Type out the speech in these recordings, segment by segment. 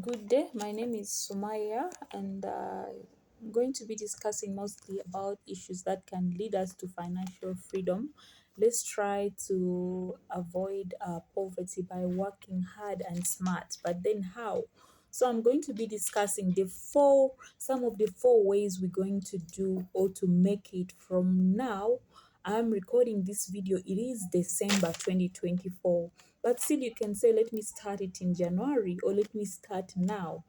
Good day, my name is Sumaya, and I'm going to be discussing mostly about issues that can lead us to financial freedom. Let's try to avoid poverty by working hard and smart, but then how? So I'm going to be discussing some of the four ways we're going to do or to make it from now. I'm recording this video. It is December 2024. But still, you can say, let me start it in January or let me start now.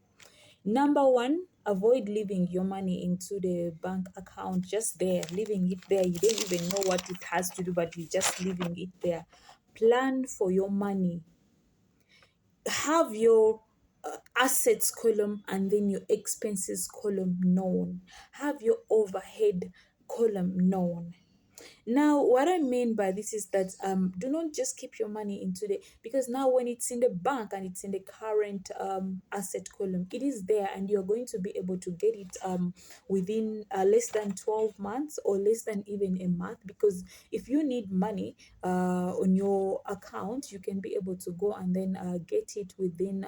Number one, avoid leaving your money into the bank account just there, leaving it there. You don't even know what it has to do, but you're just leaving it there. Plan for your money. Have your assets column and then your expenses column known. Have your overhead column known. Now, what I mean by this is that do not just keep your money into the because now when it's in the bank and it's in the current asset column, it is there and you're going to be able to get it within less than 12 months or less than even a month. Because if you need money on your account, you can be able to go and then get it within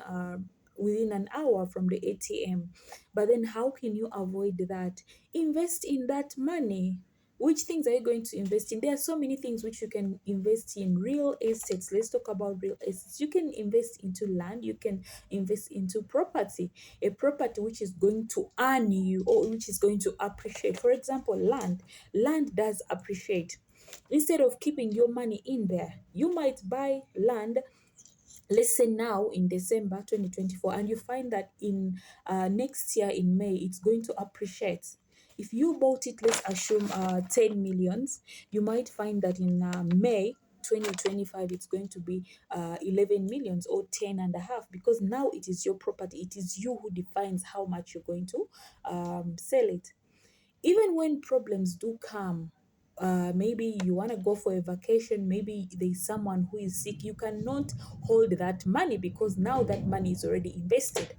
an hour from the ATM. But then how can you avoid that? Invest in that money. Which things are you going to invest in? There are so many things which you can invest in. Real estates. Let's talk about real estates. You can invest into land. You can invest into property. A property which is going to earn you or which is going to appreciate. For example, land. Land does appreciate. Instead of keeping your money in there, you might buy land, let's say now in December 2024, and you find that in next year in May it's going to appreciate. If you bought it, let's assume 10 millions, you might find that in May 2025 it's going to be 11 millions or 10 and a half, because now it is your property. It is you who defines how much you're going to sell it. Even when problems do come, maybe you want to go for a vacation, maybe there's someone who is sick, you cannot hold that money because now that money is already invested.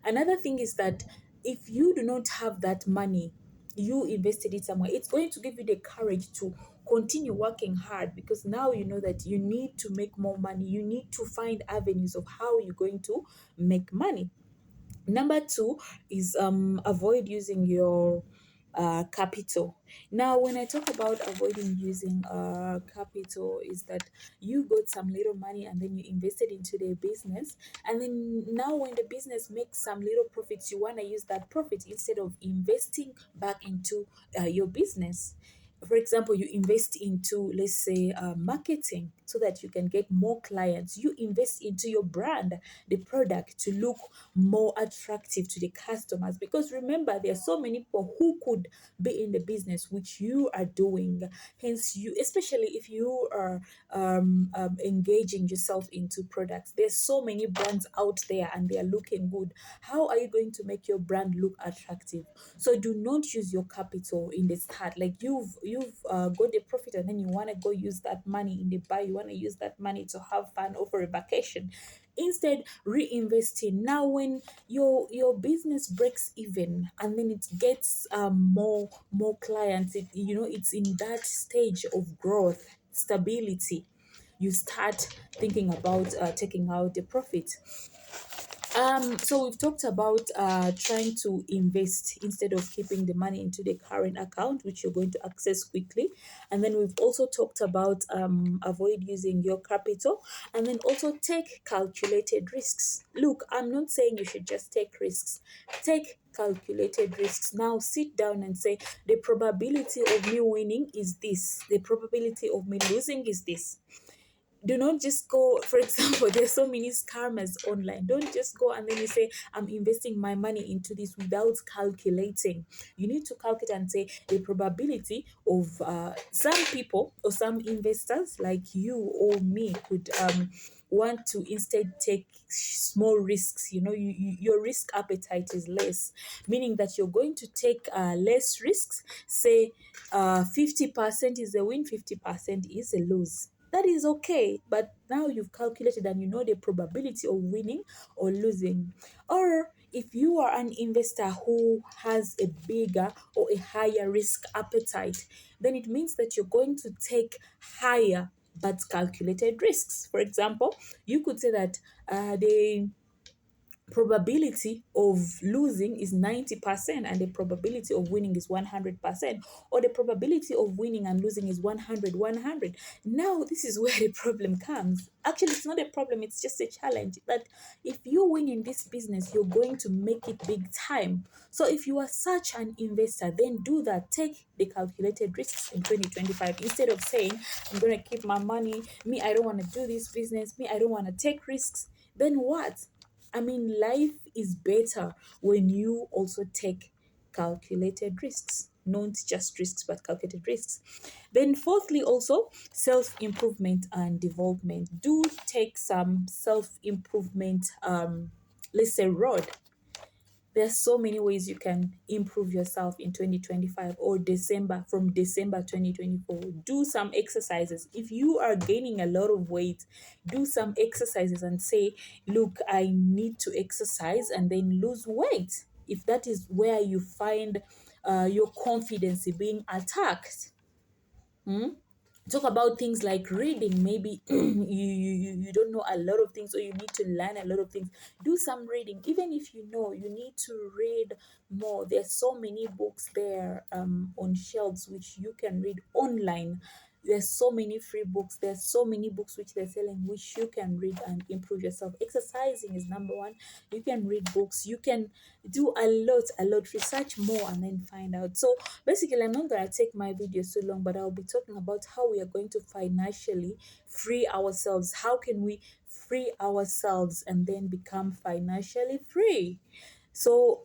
Another thing is that if you do not have that money, you invested it somewhere, it's going to give you the courage to continue working hard, because now you know that you need to make more money. You need to find avenues of how you're going to make money. Number two is avoid using your capital. Now, when I talk about avoiding using capital, is that you got some little money and then you invested into the business, and then now when the business makes some little profits, you want to use that profit instead of investing back into your business. For example, you invest into, let's say, marketing so that you can get more clients. You invest into your brand, the product, to look more attractive to the customers. Because remember, there are so many people who could be in the business which you are doing. Hence, you, especially if you are engaging yourself into products, there's so many brands out there and they are looking good. How are you going to make your brand look attractive? So do not use your capital in the start. Like you've got a profit and then you want to go use that money in the buy. You want to use that money to have fun over a vacation. Instead, reinvesting. Now when your business breaks even and then it gets more clients, it's in that stage of growth, stability, you start thinking about taking out the profit. So we've talked about trying to invest instead of keeping the money into the current account, which you're going to access quickly. And then we've also talked about avoid using your capital, and then also take calculated risks. Look, I'm not saying you should just take risks. Take calculated risks. Now sit down and say, the probability of me winning is this. The probability of me losing is this. Do not just go, for example, there's so many scammers online. Don't just go and then you say, I'm investing my money into this without calculating. You need to calculate and say the probability of some people or some investors like you or me could want to instead take small risks. Your risk appetite is less, meaning that you're going to take less risks. Say 50% is a win, 50% is a lose. That is okay, but now you've calculated and you know the probability of winning or losing. Or if you are an investor who has a bigger or a higher risk appetite, then it means that you're going to take higher but calculated risks. For example, you could say that the probability of losing is 90% and the probability of winning is 100%, or the probability of winning and losing is 100. Now this is where the problem comes. Actually, it's not a problem, it's just a challenge that if you win in this business, you're going to make it big time. So if you are such an investor, then do that. Take the calculated risks in 2025 instead of saying, I'm going to keep my money, me, I don't want to do this business, me, I don't want to take risks. Then what? I mean, life is better when you also take calculated risks, not just risks, but calculated risks. Then, fourthly, also self improvement and development. Do take some self improvement, let's say, road. There's so many ways you can improve yourself in 2025 or December 2024. Do some exercises. If you are gaining a lot of weight, do some exercises and say, look, I need to exercise and then lose weight. If that is where you find your confidence being attacked. Hmm? Talk about things like reading. Maybe you don't know a lot of things, or you need to learn a lot of things. Do some reading. Even if you know you need to read more, there's so many books there on shelves which you can read online. There's so many free books, there's so many books which they're selling which you can read and improve yourself. Exercising is number one. You can read books, you can do a lot, research more and then find out. So basically, I'm not going to take my video so long, but I'll be talking about how we are going to financially free ourselves. How can we free ourselves and then become financially free? So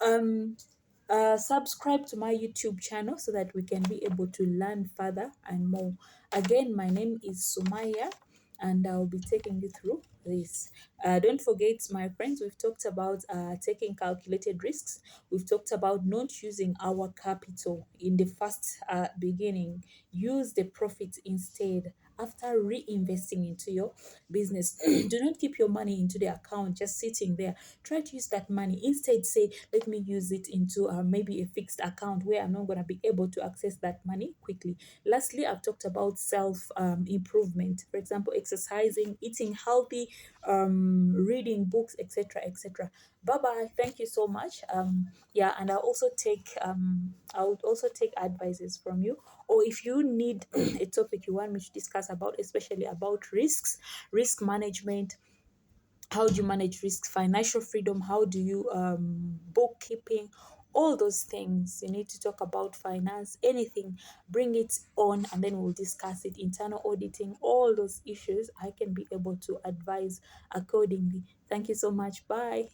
subscribe to my YouTube channel so that we can be able to learn further and more. Again, my name is Sumaya and I'll be taking you through this. Don't forget, my friends, we've talked about taking calculated risks. We've talked about not using our capital in the first beginning. Use the profits instead after reinvesting into your business. Do not keep your money into the account just sitting there. Try to use that money. Instead, say, let me use it into maybe a fixed account where I'm not going to be able to access that money quickly. Lastly, I've talked about self improvement. For example, exercising, eating healthy, reading books, etc. Bye bye. Thank you so much. Yeah, and I would also take advices from you, or if you need a topic you want me to discuss about, especially about risks, risk management, how do you manage risk, financial freedom, how do you bookkeeping, all those things. You need to talk about finance, anything, bring it on and then we'll discuss it. Internal auditing, all those issues, I can be able to advise accordingly. Thank you so much. Bye.